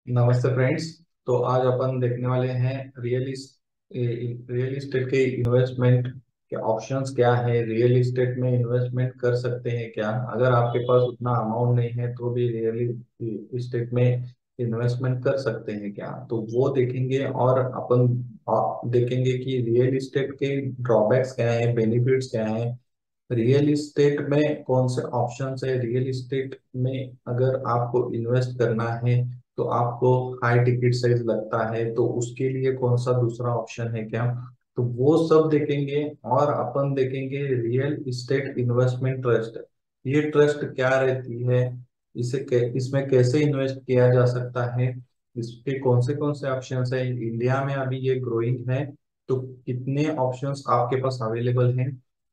नमस्ते फ्रेंड्स। तो आज अपन देखने वाले हैं रियल इस्टेट के इन्वेस्टमेंट के ऑप्शंस क्या है। रियल इस्टेट में इन्वेस्टमेंट कर सकते हैं क्या? अगर आपके पास उतना अमाउंट नहीं है तो भी रियल इस्टेट में इन्वेस्टमेंट कर सकते हैं क्या, तो वो देखेंगे। और अपन देखेंगे कि रियल इस्टेट के ड्रॉबैक्स क्या है, बेनिफिट्स क्या है। रियल इस्टेट में कौन से ऑप्शंस है, रियल इस्टेट में अगर आपको इन्वेस्ट करना है तो आपको हाई टिकट साइज लगता है, तो उसके लिए कौन सा दूसरा ऑप्शन है क्या, तो वो सब देखेंगे। और अपन देखेंगे रियल इस्टेट इन्वेस्टमेंट ट्रस्ट, ये ट्रस्ट क्या रहती है, इसमें कैसे इन्वेस्ट किया जा सकता है, इसके कौन से ऑप्शंस है, इंडिया में अभी ये ग्रोइंग है तो कितने ऑप्शंस आपके पास अवेलेबल हैं,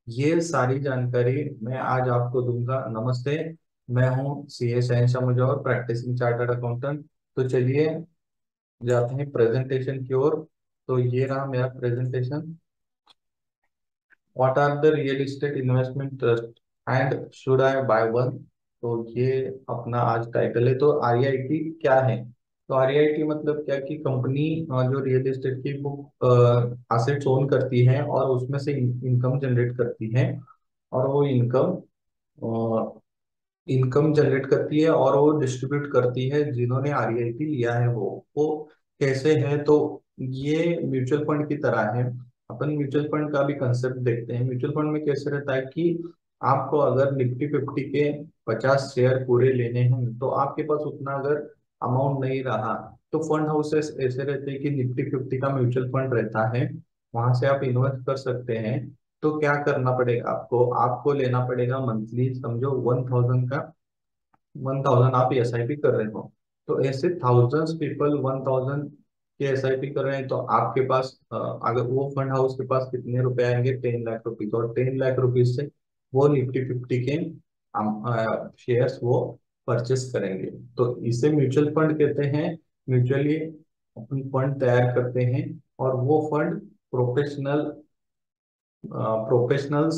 ये सारी जानकारी मैं आज आपको दूंगा। नमस्ते, मैं हूं सीए शहनशाह मुजौहर, प्रैक्टिसिंग चार्टर्ड अकाउंटेंट। तो चलिए जाते हैं प्रेजेंटेशन की ओर। तो ये रहा मेरा presentation. What are the real estate investment trust and should I buy one. तो ये अपना आज टाइटल है। तो आरईआईटी क्या है? तो आरईआईटी मतलब क्या कि कंपनी जो रियल एस्टेट की बुक असेट्स ओन करती है और उसमें से इनकम जनरेट करती है। और वो इनकम जनरेट करती है और वो डिस्ट्रीब्यूट करती है जिन्होंने आरईआईटी लिया है। वो कैसे है, तो ये म्यूचुअल फंड की तरह है। अपन म्यूचुअल फंड का भी कंसेप्ट देखते हैं। म्यूचुअल फंड में कैसे रहता है कि आपको अगर निफ्टी 50 के 50 शेयर पूरे लेने हैं तो आपके पास उतना अगर अमाउंट नहीं रहा तो फंड हाउसेस ऐसे रहते हैं कि निफ्टी 50 का म्यूचुअल फंड रहता है, वहां से आप इन्वेस्ट कर सकते हैं। तो क्या करना पड़ेगा आपको, आपको लेना पड़ेगा मंथली, समझो 1000 का, 1000 आप एसआईपी कर रहे हो। तो ऐसे थाउजेंड्स पीपल 1000 के एसआईपी कर रहे हैं, तो आपके पास अगर वो फंड हाउस के पास कितने रुपए आएंगे, 10 लाख रुपीज। और 10 लाख रुपीज से वो निफ्टी 50 के शेयर्स वो परचेस करेंगे। तो इसे म्यूचुअल फंड कहते हैं। म्यूचुअली अपन फंड तैयार करते हैं और वो फंड प्रोफेशनल प्रोफेशनल्स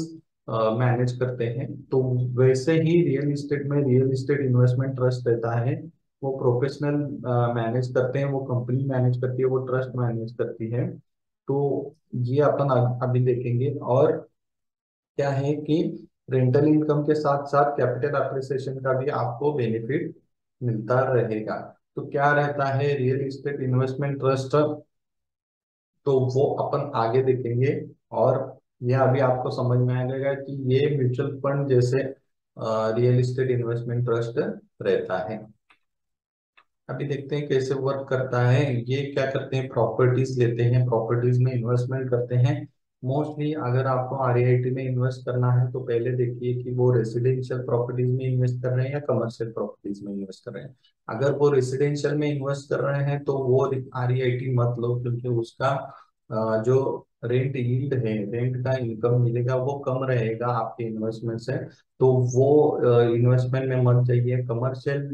मैनेज करते हैं। तो वैसे ही रियल इस्टेट में रियल इस्टेट इन्वेस्टमेंट ट्रस्ट रहता है। वो प्रोफेशनल मैनेज करते हैं, वो कंपनी मैनेज करती है, वो ट्रस्ट मैनेज करती है। तो ये अपन अभी देखेंगे। और क्या है कि रेंटल इनकम के साथ साथ कैपिटल अप्रिसिएशन का भी आपको बेनिफिट मिलता रहेगा। तो क्या रहता है रियल इस्टेट इन्वेस्टमेंट ट्रस्ट, तो वो अपन आगे देखेंगे। और यह अभी आपको समझ में आ जाएगा कि ये म्यूचुअल फंड जैसे रियल एस्टेट इन्वेस्टमेंट ट्रस्ट रहता है। अभी देखते हैं कैसे वर्क करता है। ये क्या करते हैं, प्रॉपर्टीज लेते हैं, प्रॉपर्टीज में इन्वेस्टमेंट करते हैं। मोस्टली अगर आपको आरईआईटी में इन्वेस्ट करना है तो पहले देखिए कि वो रेसिडेंशियल प्रॉपर्टीज में इन्वेस्ट कर रहे हैं या कमर्शियल प्रॉपर्टीज में इन्वेस्ट कर रहे हैं। अगर वो रेसिडेंशियल में इन्वेस्ट कर रहे हैं तो वो आरईआईटी मत लो, क्योंकि उसका जो रेंट यील्ड है, रेंट का इनकम मिलेगा वो कम रहेगा आपके इन्वेस्टमेंट से। तो वो इन्वेस्टमेंट में मत जाइए। कमर्शियल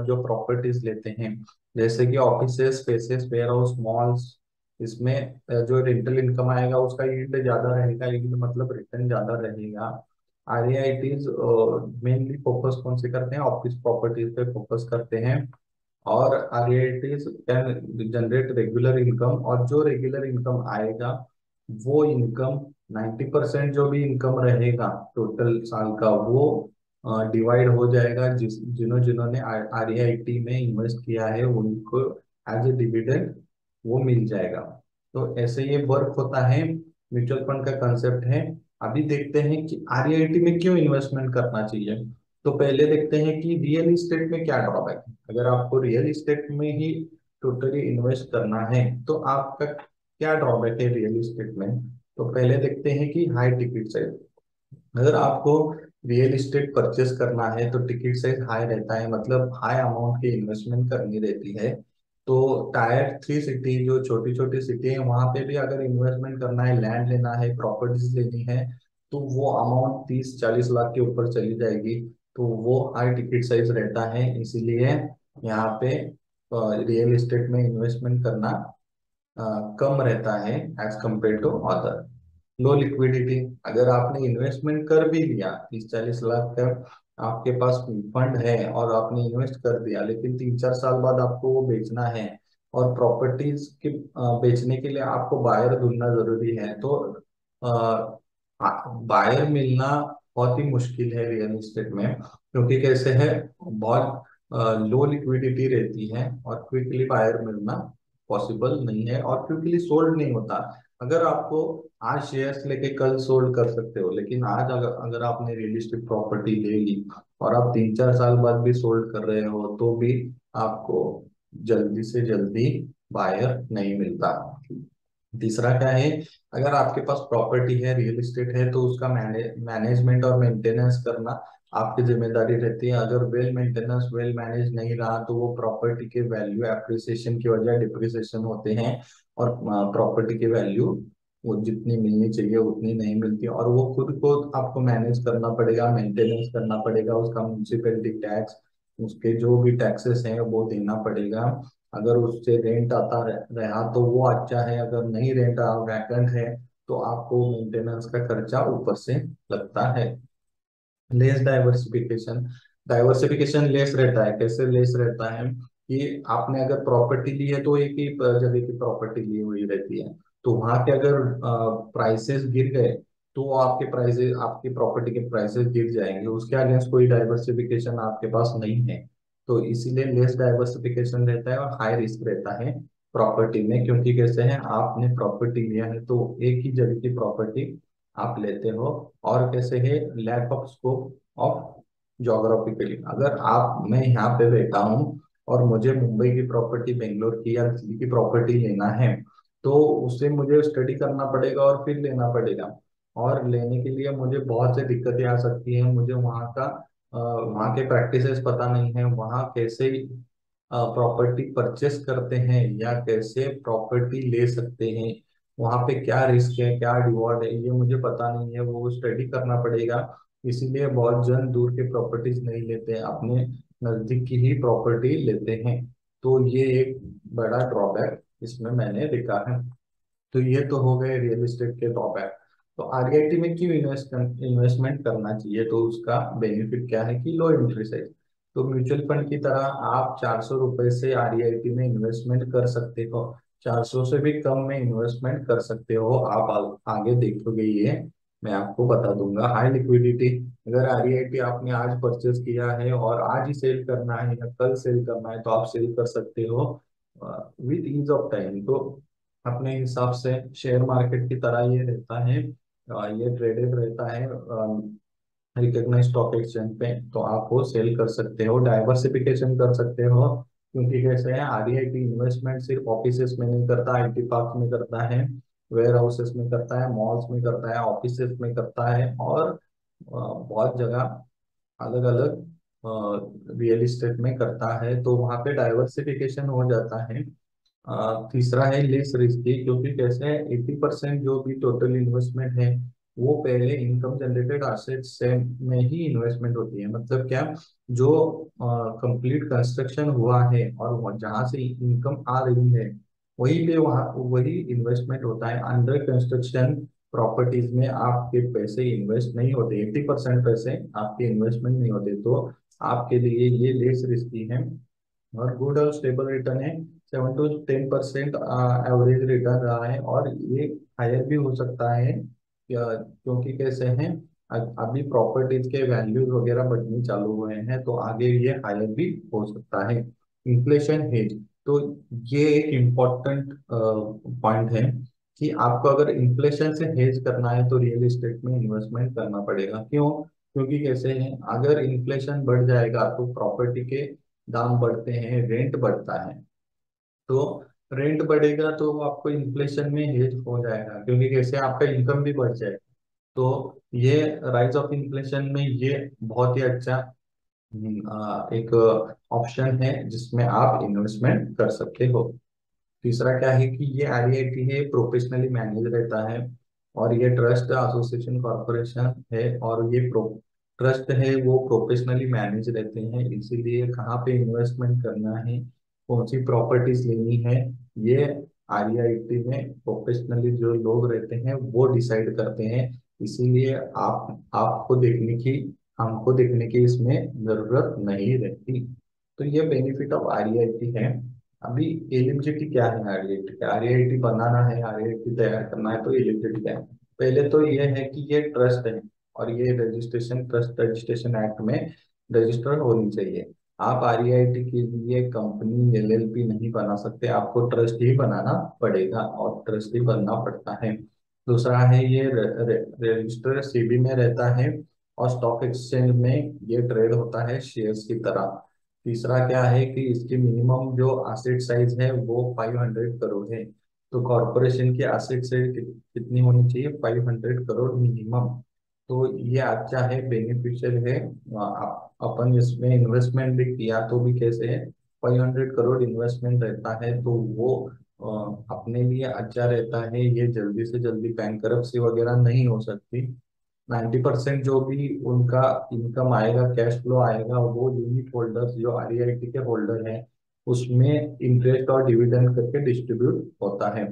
जो प्रॉपर्टीज लेते हैं जैसे कि offices, spaces, warehouse, malls, इसमें जो रेंटल इनकम आएगा उसका यील्ड ज्यादा रहेगा। यील्ड मतलब रिटर्न ज्यादा रहेगा। आरईआईटीज मेनली फोकस कौन से करते हैं, ऑफिस प्रॉपर्टीज पे फोकस करते हैं। और आरईआईटीज कैन जनरेट रेगुलर इनकम, और जो रेगुलर इनकम आएगा वो इनकम 90% जो भी इनकम रहेगा टोटल साल का वो डिवाइड हो जाएगा जिन्होंने आरईआईटी में इन्वेस्ट किया है उनको एज ए डिविडेंड वो मिल जाएगा। तो ऐसे ये वर्क होता है, म्यूचुअल फंड का कंसेप्ट है। अभी देखते हैं कि आरईआईटी में क्यों इन्वेस्टमेंट करना चाहिए। तो पहले देखते हैं कि रियल इस्टेट में क्या ड्रॉबैक है। अगर आपको रियल इस्टेट में ही टोटली इन्वेस्ट करना है तो आपका क्या ड्रॉबैक है रियल इस्टेट में। तो पहले देखते हैं कि हाई टिकट साइज। अगर आपको रियल इस्टेट परचेस करना है तो टिकट साइज हाई रहता है, मतलब हाई अमाउंट की इन्वेस्टमेंट करनी रहती है। तो टायर 3 सिटी, जो छोटी छोटी सिटी है, वहां पे भी अगर इन्वेस्टमेंट करना है, लैंड लेना है, प्रॉपर्टीज लेनी है, तो वो अमाउंट 30-40 लाख के ऊपर चली जाएगी। तो वो हाई टिकट साइज रहता है, इसीलिए यहाँ पे रियल एस्टेट में इन्वेस्टमेंट करना कम रहता है as compare to other. Low liquidity, अगर आपने इन्वेस्टमेंट कर भी लिया 30-40 लाख का, आपके पास फंड है और आपने इन्वेस्ट कर दिया, लेकिन 3-4 साल बाद आपको वो बेचना है, और प्रॉपर्टीज के बेचने के लिए आपको बायर ढूंढना जरूरी है, तो बायर मिलना बहुत ही मुश्किल है रियल एस्टेट में, क्योंकि कैसे है, बहुत लो लिक्विडिटी रहती है और क्विकली बायर मिलना पॉसिबल नहीं है, और क्विकली सोल्ड नहीं होता। अगर आपको आज शेयर्स लेके कल सोल्ड कर सकते हो, लेकिन आज अगर अगर आपने रियल एस्टेट प्रॉपर्टी ले ली और आप 3-4 साल बाद भी सोल्ड कर रहे हो, तो भी आपको जल्दी से जल्दी बायर नहीं मिलता। तीसरा क्या है, अगर आपके पास प्रॉपर्टी है, रियल एस्टेट है, तो उसका मैनेजमेंट और मेंटेनेंस करना आपकी जिम्मेदारी रहती है। अगर वेल मैनेज नहीं रहा, तो वो प्रॉपर्टी के वैल्यू एप्रिसिएशन की वजह डिप्रिसिएशन होते हैं, और प्रॉपर्टी की वैल्यू वो जितनी मिलनी चाहिए उतनी नहीं मिलती, और वो खुद को आपको मैनेज करना पड़ेगा, मेंटेनेंस करना पड़ेगा, उसका म्यूनिसिपैलिटी टैक्स, उसके जो भी टैक्सेस हैं वो देना पड़ेगा। अगर उससे रेंट आता रहा तो वो अच्छा है, अगर नहीं रेंट वैकेंट है तो आपको मेंटेनेंस का खर्चा ऊपर से लगता है। लेस डाइवर्सिफिकेशन, डाइवर्सिफिकेशन लेस रहता है। कैसे लेस रहता है कि आपने अगर प्रॉपर्टी ली है तो एक ही जगह की प्रॉपर्टी ली हुई रहती है, तो वहां के अगर प्राइसेस गिर गए तो वो आपके प्राइसेस, आपकी प्रॉपर्टी के प्राइसेस गिर जाएंगे, उसके अगेंस्ट कोई डाइवर्सिफिकेशन आपके पास नहीं है। तो इसीलिए लेस डाइवर्सिफिकेशन रहता है और हाई रिस्क रहता है प्रॉपर्टी में, क्योंकि कैसे है, आपने प्रॉपर्टी लिया है तो एक ही जगह की प्रॉपर्टी आप लेते हो, और कैसे है, lack of scope of geographically, अगर आप, मैं यहाँ पे बैठा हूँ और मुझे मुंबई की प्रॉपर्टी, बेंगलोर की या दिल्ली की प्रॉपर्टी लेना है, तो उससे मुझे स्टडी करना पड़ेगा और फिर लेना पड़ेगा, और लेने के लिए मुझे बहुत सी दिक्कतें आ सकती हैं। मुझे वहाँ का वहाँ के प्रैक्टिसेस पता नहीं है, वहाँ कैसे प्रॉपर्टी परचेस करते हैं या कैसे प्रॉपर्टी ले सकते हैं, वहाँ पे क्या रिस्क है, क्या रिवॉर्ड है, ये मुझे पता नहीं है, वो स्टडी करना पड़ेगा। इसीलिए बहुत जन दूर के प्रॉपर्टीज नहीं लेते हैं, अपने नजदीक की ही प्रॉपर्टी लेते हैं। तो ये एक बड़ा ड्रॉबैक इसमें मैंने देखा है। तो ये तो हो गए रियल एस्टेट के ड्रॉबैक। तो आरईआईटी में क्यों इन्वेस्टमेंट करना चाहिए, तो उसका बेनिफिट क्या है कि लो इंटरेस्ट है। तो म्यूचुअल फंड की तरह आप 400 रुपए से आरईआईटी में इन्वेस्टमेंट कर सकते हो, 400 से भी कम में इन्वेस्टमेंट कर सकते हो आप। आगे देखोगे ये मैं आपको बता दूंगा। हाई लिक्विडिटी, अगर आरईआईटी आपने आज परचेज किया है और आज ही सेल करना है या कल सेल करना है, तो आप सेल कर सकते हो विद ईज ऑफ टाइम। तो अपने हिसाब से शेयर मार्केट की तरह ये रहता है, ये ट्रेडेड रहता है रिकॉग्नाइज स्टॉक एक्सचेंज पे, तो आप वो सेल कर सकते हो, डाइवर्सिफिकेशन कर सकते हो। क्योंकि कैसे है, आरईआईटी इन्वेस्टमेंट सिर्फ ऑफिसेस में नहीं करता, आईटी पार्क में करता है, वेयर हाउसेस में करता है, मॉल्स में करता है, ऑफिसेस में करता है, और बहुत जगह अलग अलग रियल इस्टेट में करता है, तो वहाँ पे डाइवर्सिफिकेशन हो जाता है। तीसरा है लेस रिस्की, क्योंकि कैसे है, 80% जो भी टोटल इन्वेस्टमेंट है वो पहले इनकम जनरेटेड एसेट से में ही इन्वेस्टमेंट होती है। मतलब क्या, जो कंप्लीट कंस्ट्रक्शन हुआ है और जहाँ से इनकम आ रही है वही पे वहाँ वही इन्वेस्टमेंट होता है। अंडर कंस्ट्रक्शन प्रॉपर्टीज में आपके पैसे इन्वेस्ट नहीं होते, 80% पैसे आपके इन्वेस्टमेंट नहीं होते, तो आपके लिए ये लेस रिस्की है। और गुड और स्टेबल रिटर्न है, 7 to 10% एवरेज रिटर्न रहा है, और ये हायर भी हो सकता है क्योंकि कैसे हैं, अभी प्रॉपर्टीज के वैल्यूज वगैरह बढ़ने चालू हुए हैं, तो आगे ये हायर भी हो सकता है। इन्फ्लेशन हेज, तो ये एक इम्पोर्टेंट पॉइंट है कि आपको अगर इन्फ्लेशन से हेज करना है तो रियल एस्टेट में इन्वेस्टमेंट करना पड़ेगा। क्यों? क्योंकि कैसे हैं, अगर इन्फ्लेशन बढ़ जाएगा तो प्रॉपर्टी के दाम बढ़ते हैं, रेंट बढ़ता है, तो रेंट बढ़ेगा तो आपको इन्फ्लेशन में हेज हो जाएगा, क्योंकि कैसे आपका इनकम भी बढ़ जाएगा। तो ये राइज ऑफ इन्फ्लेशन में ये बहुत ही अच्छा एक ऑप्शन है जिसमें आप इन्वेस्टमेंट कर सकते हो। तीसरा क्या है कि ये आरईआईटी है, प्रोफेशनली मैनेज रहता है, और ये ट्रस्ट एसोसिएशन कॉरपोरेशन है, और ये ट्रस्ट है वो प्रोफेशनली मैनेज रहते हैं, इसीलिए कहाँ पे इन्वेस्टमेंट करना है, कौन सी प्रॉपर्टीज लेनी है, ये आरईआईटी में प्रोफेशनली जो लोग रहते हैं वो डिसाइड करते हैं। इसीलिए आप आपको देखने की हमको देखने की इसमें जरूरत नहीं रहती। तो ये बेनिफिट ऑफ आरईआईटी है। अभी एलिजिबिलिटी क्या है आरईआईटी का? आरईआईटी बनाना है, आरईआईटी तैयार करना है, तो एलिजिबिलिटी क्या है? पहले तो ये है कि ये ट्रस्ट है, और ये रजिस्ट्रेशन, ट्रस्ट रजिस्ट्रेशन एक्ट में रजिस्टर होनी चाहिए। आप आरईआईटी के लिए कंपनी एलएलपी नहीं बना सकते, आपको ट्रस्ट ही बनाना पड़ेगा, और ट्रस्ट ही बनना पड़ता है। दूसरा है ये रजिस्टर सेबी में रहता है, और स्टॉक एक्सचेंज में ये ट्रेड होता है शेयर्स की तरह। तीसरा क्या है कि इसकी मिनिमम जो एसेट साइज है वो 500 करोड़ है। तो कॉरपोरेशन की एसेट साइज कितनी होनी चाहिए? 500 करोड़ मिनिमम। तो ये अच्छा है, बेनिफिशियल है। अपन इसमें इन्वेस्टमेंट भी किया तो भी कैसे है, 500 करोड़ इन्वेस्टमेंट रहता है, तो वो अपने लिए अच्छा रहता है। ये जल्दी से जल्दी बैंकरप्सी वगैरह नहीं हो सकती। 90% जो भी उनका इनकम आएगा, कैश फ्लो आएगा, वो यूनिट होल्डर्स जो आरईआईटी के होल्डर हैं उसमें इंटरेस्ट और डिविडेंड करके डिस्ट्रीब्यूट होता है।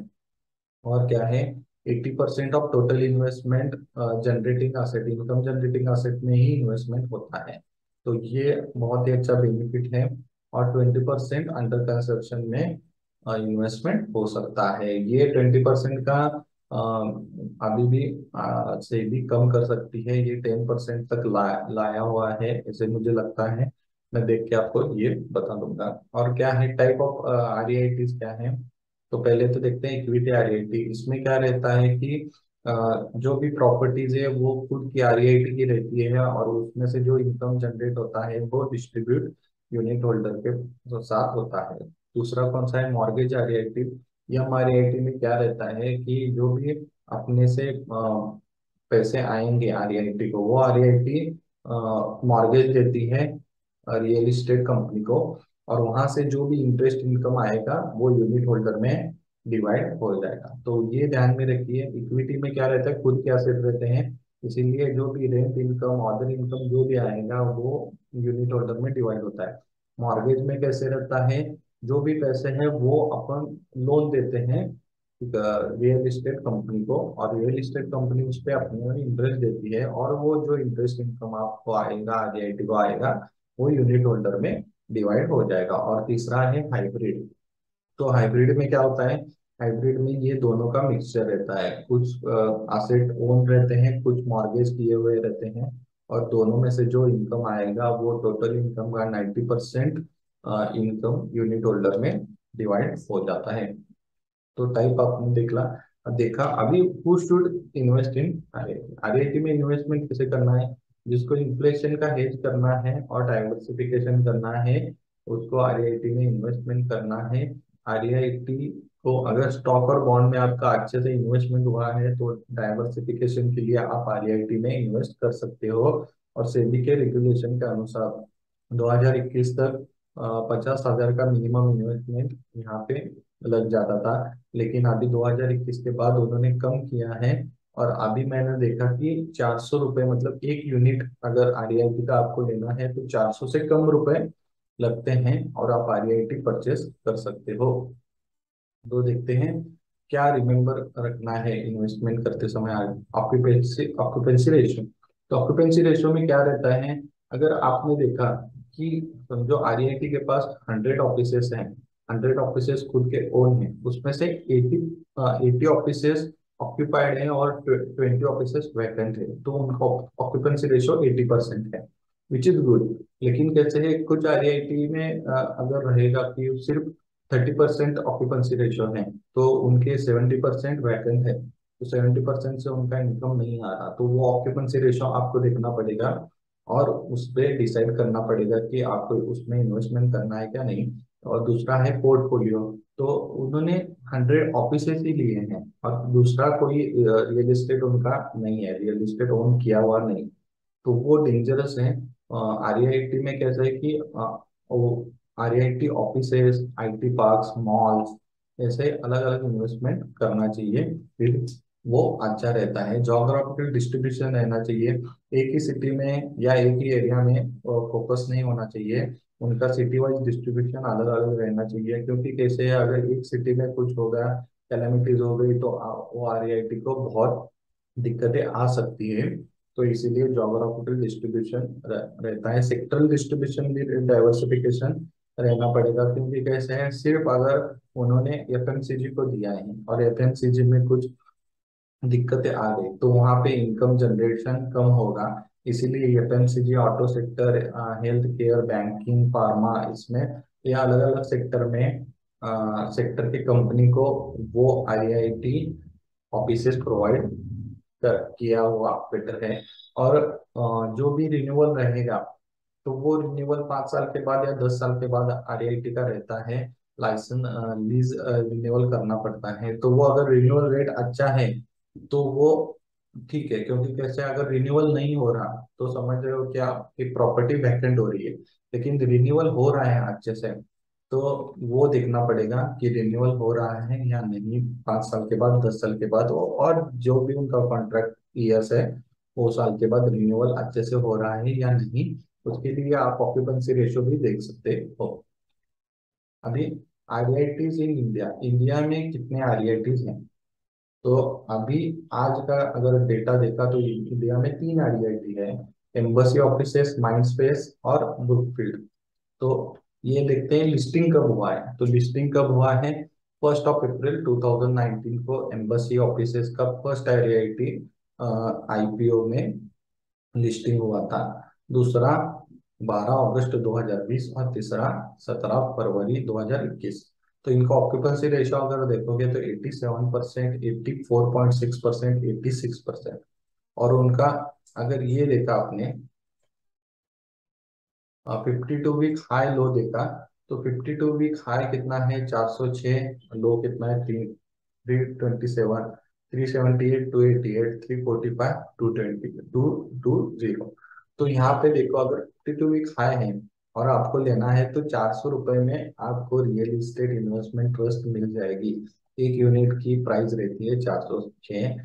और क्या है, 80% of total investment generating asset, income generating asset में ही इन्वेस्टमेंट होता है। तो ये बहुत ही अच्छा बेनिफिट है। और 20% अंडर कंस्ट्रक्शन में इन्वेस्टमेंट हो सकता है। ये 20% का अभी भी से भी कम कर सकती है, ये 10% तक लाया हुआ है ऐसे मुझे लगता है। मैं देख के आपको ये बता दूंगा। और क्या है टाइप ऑफ आरईआईटीज क्या है? तो पहले तो देखते हैं इक्विटी आरईआईटी। इसमें क्या रहता है कि अ, जो भी प्रॉपर्टीज है वो खुद की आरईआईटी की रहती है, और उसमें से जो इनकम जनरेट होता है वो डिस्ट्रीब्यूट यूनिट होल्डर के साथ होता है। दूसरा कौन सा है? Mortgage REIT. यह आरईआईटी में क्या रहता है कि जो भी अपने से पैसे आएंगे आरईआईटी को, वो आरईआईटी मॉर्गेज देती है रियल एस्टेट कंपनी को, और वहां से जो भी इंटरेस्ट इनकम आएगा वो यूनिट होल्डर में डिवाइड हो जाएगा। तो ये ध्यान में रखिए, इक्विटी में क्या रहता है, खुद के एसेट रहते हैं, इसीलिए जो भी रेंट इनकम, अदर इनकम जो भी आएगा वो यूनिट होल्डर में डिवाइड होता है। मॉर्गेज में कैसे रहता है, जो भी पैसे हैं वो अपन लोन देते हैं रियल एस्टेट कंपनी को, और रियल एस्टेट कंपनी उस पर अपने इंटरेस्ट देती है, और वो जो इंटरेस्ट इनकम आपको आएगा, आरईआईटी को आएगा, वो यूनिट होल्डर में डिवाइड हो जाएगा। और तीसरा है हाइब्रिड। तो हाइब्रिड में क्या होता है? हाइब्रिड में ये दोनों का मिक्सचर रहता है, कुछ एसेट ओन रहते हैं, कुछ मॉर्गेज किए हुए रहते हैं, और दोनों में से जो इनकम आएगा वो टोटल इनकम का 90% इनकम यूनिट होल्डर में डिवाइड हो जाता है। तो टाइप आपने देखा अभी। Who should invest in REIT? REIT में इन्वेस्टमेंट कैसे करना है? जिसको इन्फ्लेशन का हेज करना है और डाइवर्सिफिकेशन करना है, उसको आरईआईटी में इन्वेस्टमेंट करना है। आरईआईटी को अगर स्टॉक और बॉन्ड में आपका अच्छे से इन्वेस्टमेंट हुआ है तो डाइवर्सिफिकेशन के लिए आप आरईआईटी में इन्वेस्ट कर सकते हो। और सेबी के रेगुलेशन के अनुसार 2021 तक 50,000 का मिनिमम इन्वेस्टमेंट यहाँ पे लग जाता था, लेकिन अभी 2021 के बाद उन्होंने कम किया है। और अभी मैंने देखा कि 400 रुपये, मतलब एक यूनिट अगर आरईआईटी का आपको लेना है तो 400 से कम रुपए लगते हैं, और आप आरईआईटी परचेस कर सकते हो। तो देखते हैं क्या रिमेम्बर रखना है इन्वेस्टमेंट करते समय। Occupancy occupancy ratio. तो ऑक्यूपेंसी रेशियो में क्या रहता है? अगर आपने देखा कि समझो आरईआईटी के पास 100 ऑफिसेस हैं, 100 ऑफिसेस खुद के ओन है, उसमें से 80 ऑफिसेस ऑक्यूपाइड है और 20 ऑफिसेस वैकेंट है, तो उनका ऑक्यूपेंसी रेशियो 80% है, विच इज गुड। लेकिन कैसे है, कुछ आरईआईटी में अगर रहेगा कि सिर्फ 30% ऑक्यूपेंसी रेशियो है, तो उनके 70% वैकेंट है, तो 70% से उनका इनकम नहीं आ रहा, तो वो ऑक्यूपेंसी रेशियो आपको देखना पड़ेगा, और उस पर डिसाइड करना पड़ेगा कि आपको उसमें इन्वेस्टमेंट करना है क्या नहीं। और दूसरा है पोर्टफोलियो। तो उन्होंने 100 ऑफिसेस ही लिए हैं, और दूसरा कोई रियल एस्टेट उनका नहीं है, रियल एस्टेट ओन किया हुआ नहीं, तो वो डेंजरस है। आरईआईटी में कैसा है कि वो REIT offices, IT parks, malls, ऐसे अलग अलग इन्वेस्टमेंट करना चाहिए, फिर वो अच्छा रहता है। जोग्राफिकल डिस्ट्रीब्यूशन रहना चाहिए, एक ही सिटी में या एक ही एरिया में फोकस नहीं होना चाहिए, उनका सिटी वाइज डिस्ट्रीब्यूशन अलग अलग रहना चाहिए। क्योंकि कैसे है, अगर एक सिटी में कुछ हो गया, कैलेमिटीज हो गई, तो वो आरईआईटी को बहुत दिक्कतें आ सकती है। तो इसीलिए जोग्राफिकल डिस्ट्रीब्यूशन रहता है, सेक्टरल डिस्ट्रीब्यूशन भी डाइवर्सिफिकेशन रहना पड़ेगा, क्योंकि कैसे है, सिर्फ अगर उन्होंने एफएमसीजी को दिया है और एफएमसीजी में कुछ दिक्कतें आ गई तो वहां पे इनकम जनरेशन कम होगा। इसीलिए FMCG, auto sector, health care, banking, pharma, इसमें ये अलग अलग सेक्टर में सेक्टर की कंपनी को वो आईआईटी ऑफिसेस प्रोवाइड किया हुआ बेटर है। और जो भी रिन्यूअल रहेगा तो वो रिन्यूअल 5 साल के बाद या 10 साल के बाद आरआईटी का रहता है, लाइसेंस लीज रिन्यूअल करना पड़ता है। तो वो अगर रिन्यूअल रेट अच्छा है तो वो ठीक है, क्योंकि कैसे अगर रिन्यूअल नहीं हो रहा तो समझ रहे हो क्या कि प्रॉपर्टी वैकेंट हो रही है, लेकिन रिन्यूअल हो रहा है अच्छे से, तो वो देखना पड़ेगा कि रिन्यूअल हो रहा है या नहीं 5 साल के बाद, 10 साल के बाद, और जो भी उनका कॉन्ट्रैक्ट ईयर्स है वो साल के बाद रिन्यूअल अच्छे से हो रहा है या नहीं। उसके लिए आप ऑक्यूपेंसी रेशियो भी देख सकते हो। अभी आरआईटीज इन इंडिया, इंडिया में कितने आरआईटीज हैं? तो अभी आज का अगर डेटा देखा तो इंडिया में 3 आरआईटी है, एम्बेसी ऑफिसेस, माइंडस्पेस और ब्रुकफील्ड। तो ये देखते हैं लिस्टिंग कब हुआ है। तो लिस्टिंग कब हुआ है? 1 अप्रैल 2019 को एम्बेसी ऑफिसेस का फर्स्ट आईआईटी आईपीओ में लिस्टिंग हुआ था। दूसरा 12 अगस्त 2020 और तीसरा 17 फरवरी 2021। तो इनका ऑक्यूपेंसी रेशियो अगर देखोगे तो 87%, 84.6%, 86%। और उनका अगर ये देखा आपने 52 वीक हाई लो देखा, तो 52 वीक हाई कितना है? 406। लो कितना है? 327, 378, 288, 345, 220। तो यहाँ पे देखो अगर 52 वीक हाई है और आपको लेना है तो 400 रुपये में आपको रियल इस्टेट इन्वेस्टमेंट ट्रस्ट मिल जाएगी। एक यूनिट की प्राइस रहती है 406,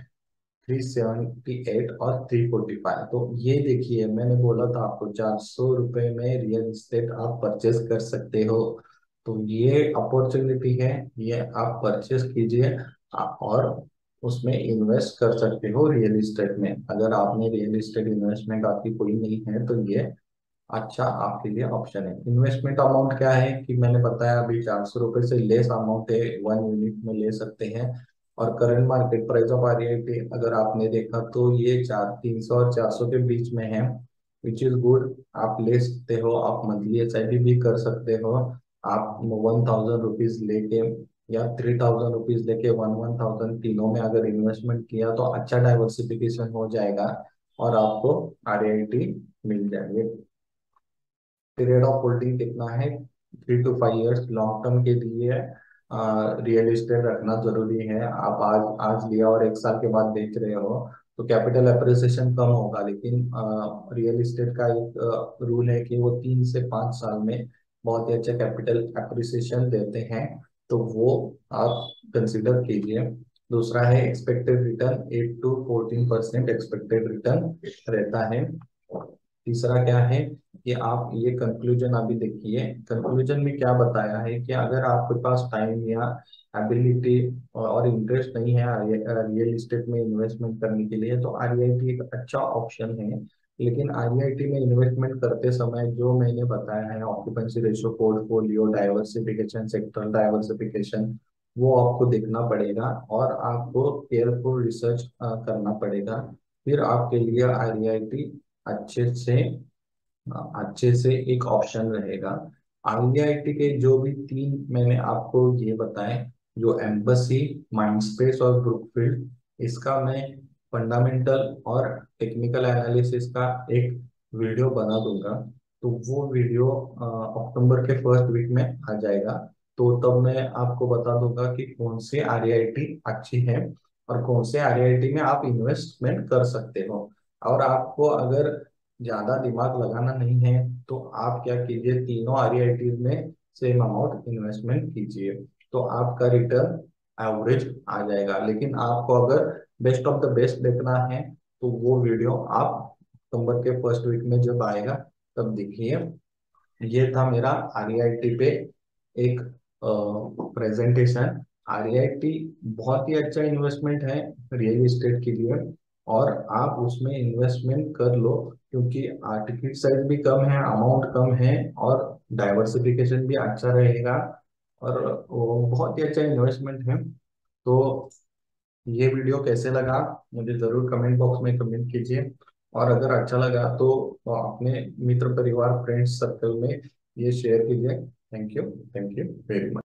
378 और 345। तो ये देखिए, मैंने बोला था आपको 400 रुपये में रियल एस्टेट आप परचेस कर सकते हो। तो ये अपॉर्चुनिटी है, ये आप परचेस कीजिए और उसमें इन्वेस्ट कर सकते हो रियल एस्टेट में। अगर आपने रियल एस्टेट इन्वेस्टमेंट आपकी कोई नहीं है तो ये अच्छा आपके लिए ऑप्शन है। इन्वेस्टमेंट अमाउंट क्या है कि मैंने बताया अभी 400 रुपये से लेस अमाउंट है, 1 यूनिट में ले सकते हैं। और current market price of REIT अगर आपने देखा तो ये 300 और 400 के बीच में है, विच इज गुड। आप ले सकते हो, आप मंथली एसआईपी भी कर सकते हो। आप 1000 रुपीज लेके या 3000 रुपीज लेके 1,000 तीनों में अगर इन्वेस्टमेंट किया तो अच्छा डाइवर्सिफिकेशन हो जाएगा और आपको आरईआईटी मिल जाएंगे। पीरियड ऑफ होल्डिंग कितना है? 3 to 5 इयर्स लॉन्ग टर्म के लिए रियल एस्टेट रखना जरूरी है। आप आज आज लिया और 1 साल के बाद बेच रहे हो तो कैपिटल अप्रिसिएशन कम होगा, लेकिन रियल एस्टेट का एक रूल है कि वो 3 से 5 साल में बहुत ही अच्छा कैपिटल अप्रिसिएशन देते हैं, तो वो आप कंसिडर कीजिए। दूसरा है expected return, 8 to 14% expected return रहता है। तीसरा क्या है कि आप ये कंक्लूजन अभी देखिए, कंक्लूजन में क्या बताया है कि अगर आपके पास टाइम या एबिलिटी और इंटरेस्ट नहीं है रियल एस्टेट में इन्वेस्टमेंट करने के लिए तो आरईआईटी एक अच्छा ऑप्शन है। लेकिन आरईआईटी में इन्वेस्टमेंट करते समय जो मैंने बताया है, occupancy ratio, portfolio diversification, sector diversification, वो आपको देखना पड़ेगा और आपको केयरफुल रिसर्च करना पड़ेगा। फिर आपके लिए आरईआईटी अच्छे से अच्छे से एक ऑप्शन रहेगा। आईआईटी के जो भी 3 मैंने आपको ये बताए, जो एम्बेसी, माइंडस्पेस और ब्रुकफील्ड, इसका मैं फंडामेंटल और टेक्निकल एनालिसिस का एक वीडियो बना दूंगा। तो वो वीडियो अक्टूबर के फर्स्ट वीक में आ जाएगा। तो तब मैं आपको बता दूंगा कि कौन से आरआईटी अच्छी है और कौन से आरआईटी में आप इन्वेस्टमेंट कर सकते हो। और आपको अगर ज्यादा दिमाग लगाना नहीं है तो आप क्या कीजिए, तीनों आरईआईटी में सेम अमाउंट इन्वेस्टमेंट कीजिए, तो आपका रिटर्न एवरेज आ जाएगा। लेकिन आपको अगर बेस्ट ऑफ द बेस्ट देखना है तो वो वीडियो आप सितंबर के फर्स्ट वीक में जब आएगा तब देखिए। ये था मेरा आरईआईटी पे एक प्रेजेंटेशन। आरईआईटी बहुत ही अच्छा इन्वेस्टमेंट है रियल एस्टेट के लिए। और आप उसमें इन्वेस्टमेंट कर लो, क्योंकि टिकट साइज भी कम है, अमाउंट कम है, और डाइवर्सिफिकेशन भी अच्छा रहेगा, और वो बहुत ही अच्छा इन्वेस्टमेंट है। तो ये वीडियो कैसे लगा, मुझे जरूर कमेंट बॉक्स में कमेंट कीजिए, और अगर अच्छा लगा तो अपने मित्र परिवार फ्रेंड्स सर्कल में ये शेयर कीजिए। Thank you very much.